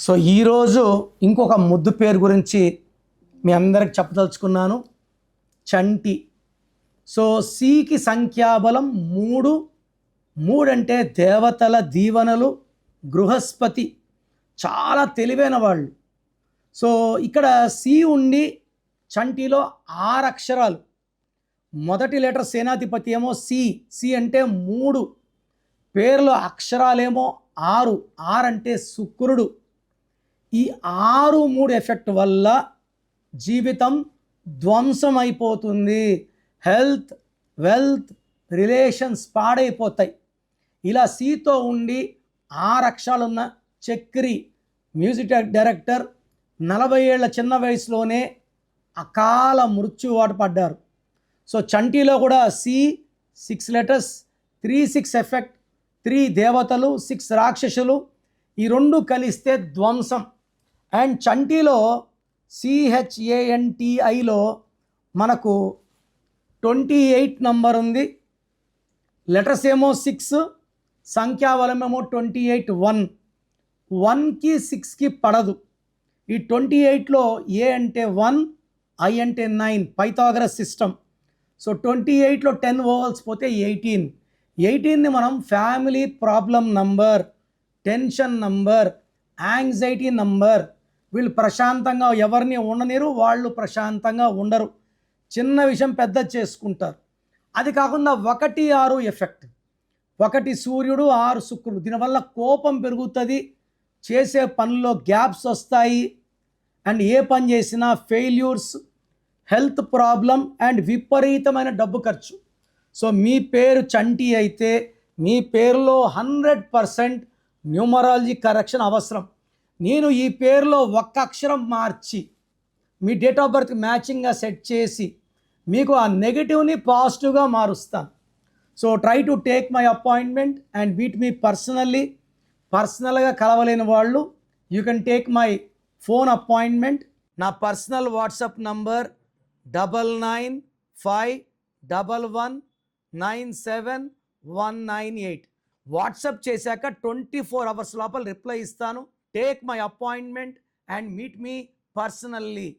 So ఈరోజు ఇంకొక ముద్దు పేరు గురించి మీ అందరికి చెప్పదలుచుకున్నాను. చంటి. సో సికి సంఖ్యాబలం 3. 3 అంటే దేవతల దీవెనలు, బృహస్పతి, చాలా తెలివైన వాళ్ళు. సో ఇక్కడ సి ఉండి చంటిలో 6 అక్షరాలు. మొదటి లెటర్ సేనాధిపతి ఏమో సి. సి అంటే 3. పేర్లో అక్షరాలేమో 6. 6 అంటే శుక్రుడు. ఈ 6, 3 ఎఫెక్ట్ వల్ల జీవితం ధ్వంసం అయిపోతుంది. హెల్త్, వెల్త్, రిలేషన్స్ పాడైపోతాయి. ఇలా సితో ఉండి 6 అక్షరాలున్న చక్రి మ్యూజిక్ డైరెక్టర్ 40 ఏళ్ల చిన్న వయసులోనే అకాల మృత్యువాట పడ్డారు. సో చంటిలో కూడా సి 6 లెటర్స్, 3-6 ఎఫెక్ట్, 3 దేవతలు, 6 రాక్షసులు, ఈ 2 కలిస్తే ధ్వంసం. అండ్ చంటిలో CHANTIలో మనకు 28 నంబర్ ఉంది. లెటర్స్ ఏమో 6, సంఖ్యాబలం ఏమో 28. 1కి 6కి పడదు. ఈ 28లో ఏ అంటే 1, ఐ అంటే 9, పైథాగరస్ సిస్టమ్. సో 28లో 10 ఓవల్స్ పోతే 18. 18ని మనం family problem number, tension number, anxiety number. వీళ్ళు ప్రశాంతంగా ఎవరిని ఉండనిరు, వాళ్ళు ప్రశాంతంగా ఉండరు. చిన్న విషయం పెద్ద చేసుకుంటారు. అది కాకుండా 1, 6 ఎఫెక్ట్. 1 సూర్యుడు, 6 శుక్రుడు. దీనివల్ల కోపం పెరుగుతుంది, చేసే పనుల్లో గ్యాప్స్ వస్తాయి, అండ్ ఏ పని చేసినా ఫెయిల్యూర్స్, హెల్త్ ప్రాబ్లం, అండ్ విపరీతమైన డబ్బు ఖర్చు. సో మీ పేరు చంటి అయితే మీ పేరులో 100% న్యూమరాలజీ కరెక్షన్ అవసరం. నేను ఈ పేరులో 1 అక్షరం మార్చి మీ డేట్ ఆఫ్ బర్త్ మ్యాచింగ్గా సెట్ చేసి మీకు ఆ నెగిటివ్ని పాజిటివ్గా మారుస్తాను. So try to take my appointment and meet me పర్సనల్గా కలవలేని వాళ్ళు you can take my phone appointment. నా పర్సనల్ వాట్సాప్ నంబర్ 9951197198. వాట్సాప్ చేశాక 24 అవర్స్ లోపల రిప్లై ఇస్తాను. Take my appointment and meet me personally.